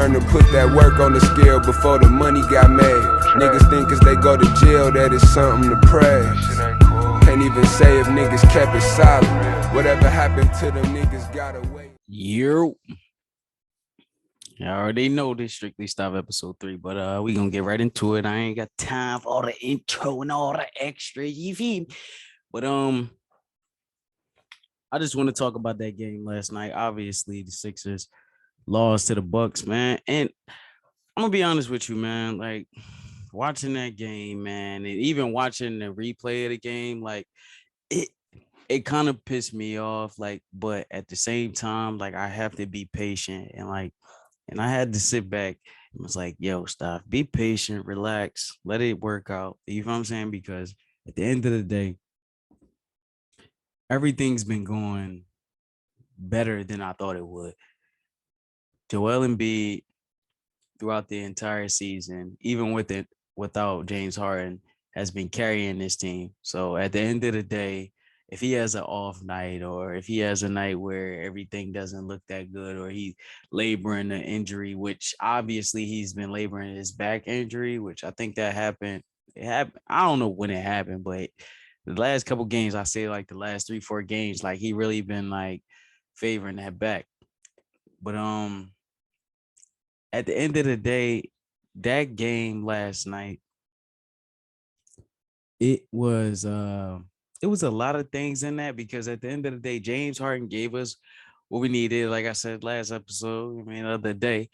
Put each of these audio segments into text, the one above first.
Learn to put that work on the scale before the money got made. Niggas think cause they go to jail that it's something to praise. Can't even say if niggas kept it solid. Whatever happened to them niggas gotta wait. You already know this Strictly Stop episode 3, but we gonna get right into it. I ain't got time for all the intro and all the extra, you feel me? But I just want to talk about that game last night. Obviously, the Sixers lost to the Bucs, man. And I'm gonna be honest with you, man. Like watching that game, man, and even watching the replay of the game, like it it kind of pissed me off. Like, but at the same time, like I have to be patient and I had to sit back and was like, yo, stop, be patient, relax, let it work out. You know what I'm saying? Because at the end of the day, everything's been going better than I thought it would. Joel Embiid throughout the entire season, even with it without James Harden, has been carrying this team. So at the end of the day, if he has an off night or if he has a night where everything doesn't look that good or he laboring an injury, which obviously he's been laboring his back injury, which I think that happened. It happened. I don't know when it happened, but the last couple games, I say like the last 3-4 games, like he really been like favoring that back. But at the end of the day, that game last night, it was it was a lot of things in that because at the end of the day, James Harden gave us what we needed. Like I said last episode, I mean, the other day,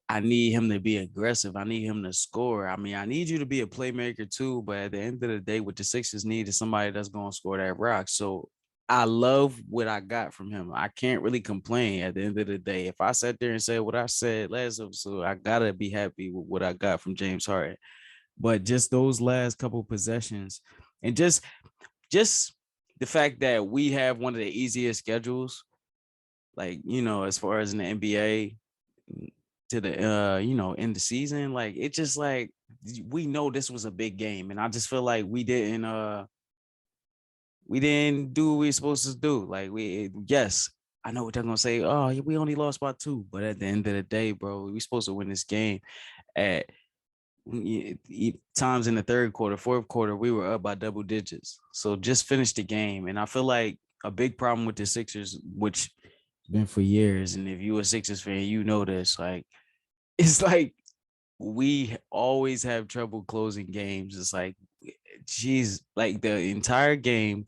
I need him to be aggressive. I need him to score. I mean, I need you to be a playmaker too. But at the end of the day, what the Sixers need is somebody that's going to score that rock. So I love what I got from him. I can't really complain at the end of the day. If I sat there and said what I said last episode, I gotta be happy with what I got from James Harden. But just those last couple possessions, and just the fact that we have one of the easiest schedules, like as far as in the NBA to the in the season, like it just like we know this was a big game, and I just feel like we didn't do what we were supposed to do. Like yes, I know what they're gonna say. Oh, we only lost by 2, but at the end of the day, bro, we supposed to win this game at times in the third quarter, fourth quarter, we were up by double digits. So just finish the game. And I feel like a big problem with the Sixers, which has been for years, and if you a Sixers fan, you know this, like it's like we always have trouble closing games. It's like, geez, like the entire game,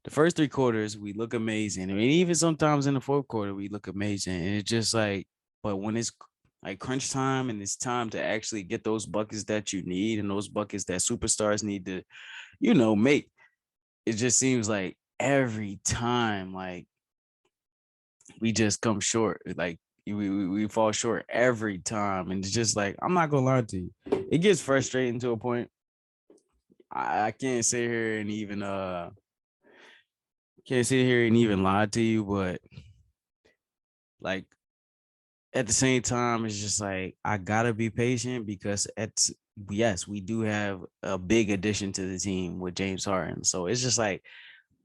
the first 3 quarters, we look amazing. I mean, even sometimes in the fourth quarter, we look amazing. And it's just like, but when it's like crunch time and it's time to actually get those buckets that you need and those buckets that superstars need to, make, it just seems like every time, like we just come short. Like we fall short every time. And it's just like, I'm not gonna lie to you. It gets frustrating to a point. I can't sit here and even can't sit here and even lie to you, but like at the same time, it's just like I gotta be patient because yes, we do have a big addition to the team with James Harden. So it's just like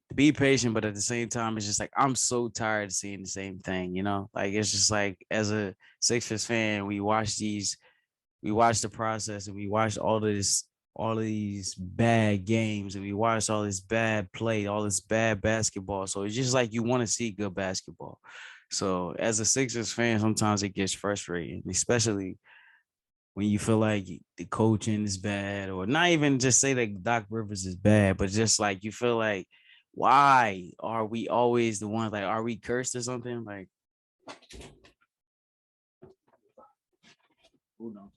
to be patient, but at the same time, it's just like I'm so tired of seeing the same thing, Like it's just like as a Sixers fan, we watch the process and we watch all of these bad games and we watch all this bad play, all this bad basketball. So it's just like you want to see good basketball. So as a Sixers fan, sometimes it gets frustrating, especially when you feel like the coaching is bad, or not even just say that Doc Rivers is bad, but just like you feel like, why are we always the ones? Like, are we cursed or something? Like, who knows?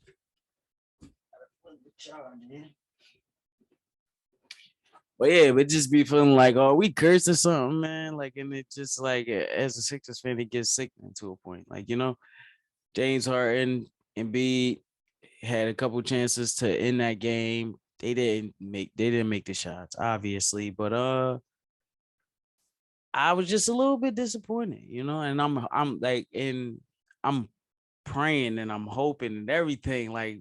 But yeah, but just be feeling like, oh, we cursed or something, man. Like, and it just like as a Sixers fan, it gets sickening to a point. Like, James Harden and B had a couple chances to end that game. They didn't make the shots, obviously, but I was just a little bit disappointed, and I'm like, and I'm praying and I'm hoping and everything like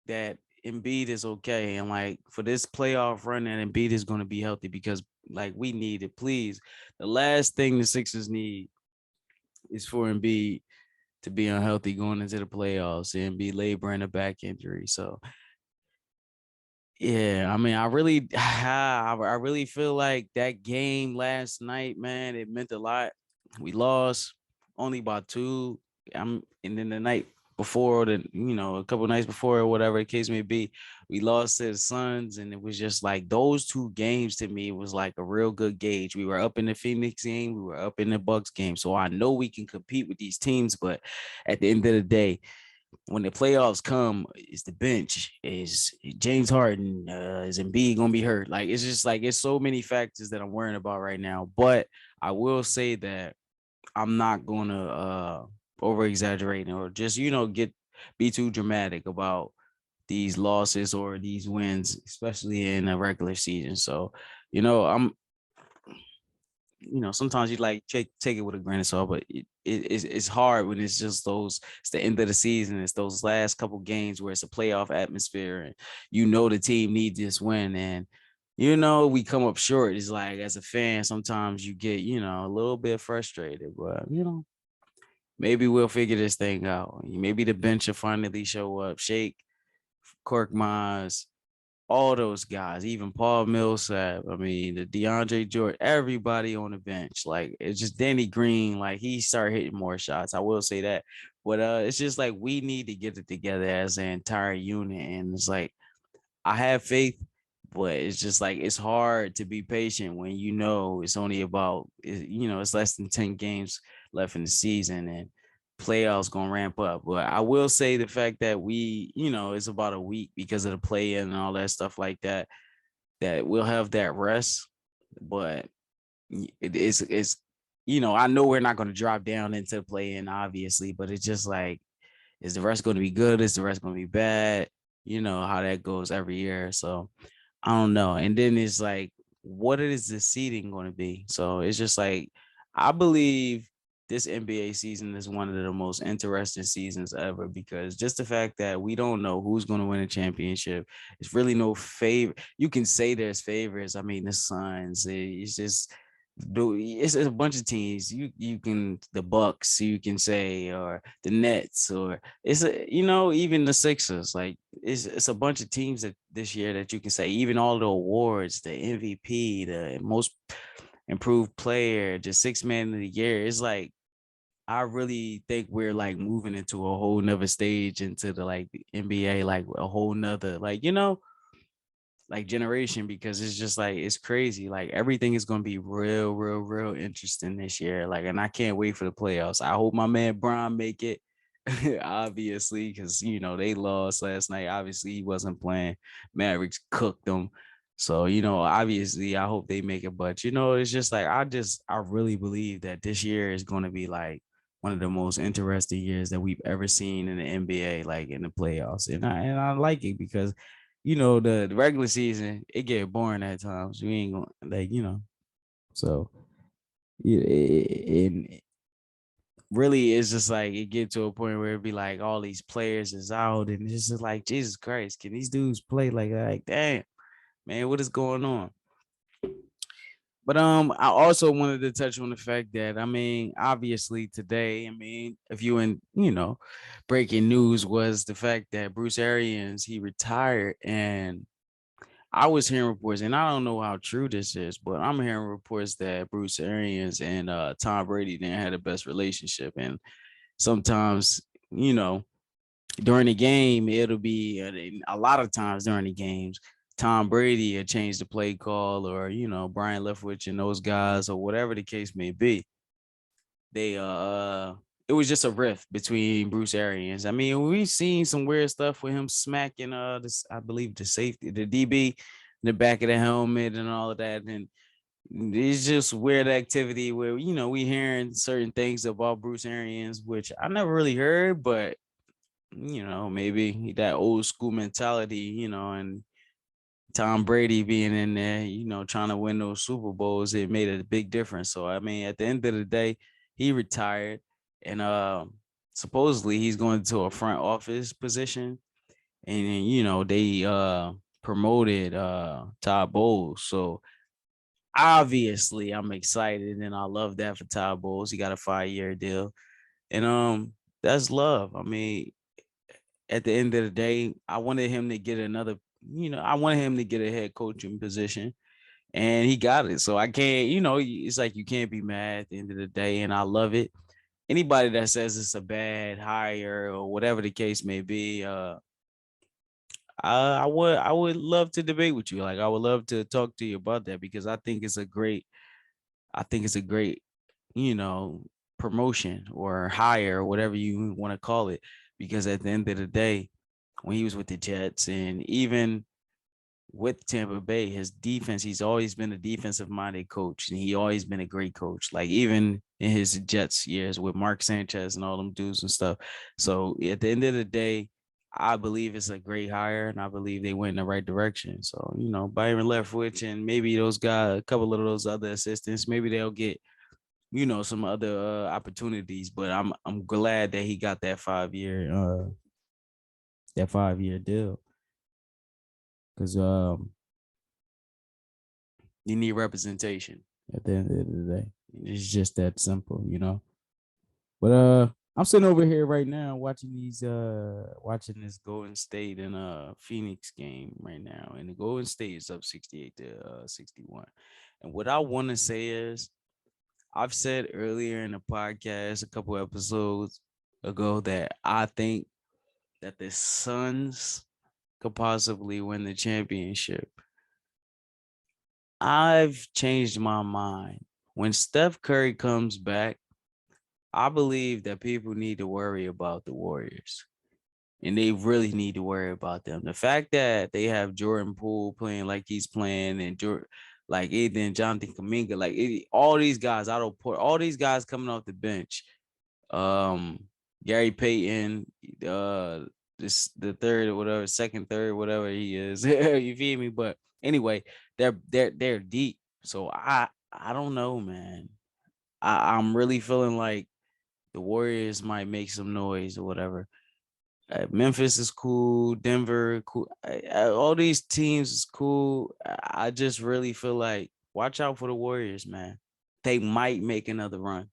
that Embiid is okay, and like for this playoff run that Embiid is going to be healthy because like we need it. Please, the last thing the Sixers need is for Embiid to be unhealthy going into the playoffs and be laboring a back injury. So yeah, I mean, I really, I really feel like that game last night, man, it meant a lot. We lost only by two. And then the night before, a couple nights before, or whatever the case may be, we lost to the Suns, and it was just like those two games to me was like a real good gauge. We were up in the Phoenix game, we were up in the Bucks game, so I know we can compete with these teams, but at the end of the day, when the playoffs come, is the bench, is James Harden, is Embiid gonna be hurt? Like it's just like it's so many factors that I'm worrying about right now. But I will say that I'm not gonna over exaggerate or just get be too dramatic about these losses or these wins, especially in a regular season. So, I'm sometimes you like take it with a grain of salt, but it's hard when it's just it's the end of the season, it's those last couple games where it's a playoff atmosphere and the team needs this win, and we come up short. It's like as a fan, sometimes you get, a little bit frustrated, but maybe we'll figure this thing out. Maybe the bench will finally show up. Shake, Cork Maz, all those guys, even Paul Millsap. I mean, the DeAndre Jordan, everybody on the bench. Like it's just Danny Green. Like he started hitting more shots. I will say that, but it's just like we need to get it together as an entire unit. And it's like I have faith, but it's just like it's hard to be patient when it's only it's less than 10 games left in the season and playoffs gonna ramp up. But I will say the fact that it's about a week because of the play in and all that stuff like that, that we'll have that rest. But it's I know we're not gonna drop down into the play in, obviously, but it's just like, is the rest going to be good? Is the rest going to be bad? You know how that goes every year. So I don't know. And then it's like, what is the seeding going to be? So it's just like, I believe this NBA season is one of the most interesting seasons ever because just the fact that we don't know who's going to win a championship. It's really no favor. You can say there's favorites. I mean, the Suns. It's just it's a bunch of teams. You can the Bucks, you can say, or the Nets, or even the Sixers. Like it's a bunch of teams that this year that you can say, even all the awards, the MVP, the most improved player, the sixth man of the year. It's like I really think we're like moving into a whole nother stage into the NBA, like a whole nother like generation, because it's just like it's crazy. Like everything is gonna be real, real, real interesting this year. Like, and I can't wait for the playoffs. I hope my man Bron make it, obviously, because they lost last night. Obviously, he wasn't playing. Mavericks cooked them. So, obviously, I hope they make it. But it's just like I really believe that this year is gonna be like one of the most interesting years that we've ever seen in the NBA, like in the playoffs. And I like it because the regular season, it get boring at times. We ain't gonna so yeah, and really it's just like it get to a point where it be like all these players is out, and it's just like Jesus Christ, can these dudes play like damn man, what is going on? But I also wanted to touch on the fact that I mean, obviously today, I mean, if you in breaking news was the fact that Bruce Arians he retired, and I was hearing reports, and I don't know how true this is, but I'm hearing reports that Bruce Arians and Tom Brady didn't have the best relationship, and sometimes during the game it'll be a lot of times during the games Tom Brady will change the play call, or Brian Leftwich and those guys, or whatever the case may be. They it was just a rift between Bruce Arians. I mean, we've seen some weird stuff with him smacking this, I believe, the safety, the DB in the back of the helmet and all of that. And it's just weird activity where we hearing certain things about Bruce Arians, which I never really heard, but maybe that old school mentality, and Tom Brady being in there, trying to win those Super Bowls, it made a big difference. So I mean, at the end of the day, he retired, and supposedly he's going to a front office position, and then, they promoted Todd Bowles. So obviously I'm excited and I love that for Todd Bowles. He got a 5-year deal. And that's love. I mean, at the end of the day, I wanted him to get another, I wanted him to get a head coaching position and he got it. So I can't, it's like you can't be mad at the end of the day. And I love it. Anybody that says it's a bad hire or whatever the case may be, I would love to debate with you. Like I would love to talk to you about that because I think it's a great, you know, promotion or hire or whatever you want to call it. Because at the end of the day, when he was with the Jets and even with Tampa Bay, his defense, he's always been a defensive minded coach and he always been a great coach. Like even in his Jets years with Mark Sanchez and all them dudes and stuff. So at the end of the day, I believe it's a great hire and I believe they went in the right direction. So, Byron Leftwich and maybe those guys, a couple of those other assistants, maybe they'll get, some other opportunities. But I'm glad that he got that 5-year deal. Because you need representation at the end of the day. It's just that simple. But I'm sitting over here right now watching this Golden State and Phoenix game right now. And the Golden State is up 68 to 61. And what I want to say is I've said earlier in the podcast a couple episodes ago that I think that the Suns could possibly win the championship. I've changed my mind. When Steph Curry comes back, I believe that people need to worry about the Warriors. And they really need to worry about them. The fact that they have Jordan Poole playing like he's playing and like Ethan Jonathan Kaminga, like all these guys, Otto Porter, all these guys coming off the bench. Gary Payton, the third or whatever, second, third, whatever he is. You feel me? But anyway, they're deep. So I don't know, man. I'm really feeling like the Warriors might make some noise or whatever. Memphis is cool, Denver cool. All these teams is cool. I just really feel like watch out for the Warriors, man. They might make another run.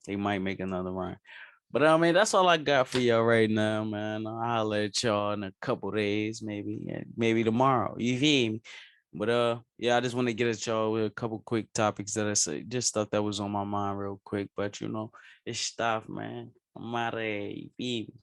They might make another run. But I mean, that's all I got for y'all right now, man. I'll holler at y'all in a couple days, maybe tomorrow. You feel me? But yeah, I just want to get at y'all with a couple quick topics that I said, just stuff that was on my mind real quick. But it's stuff, man. I'm out of here. You feel me?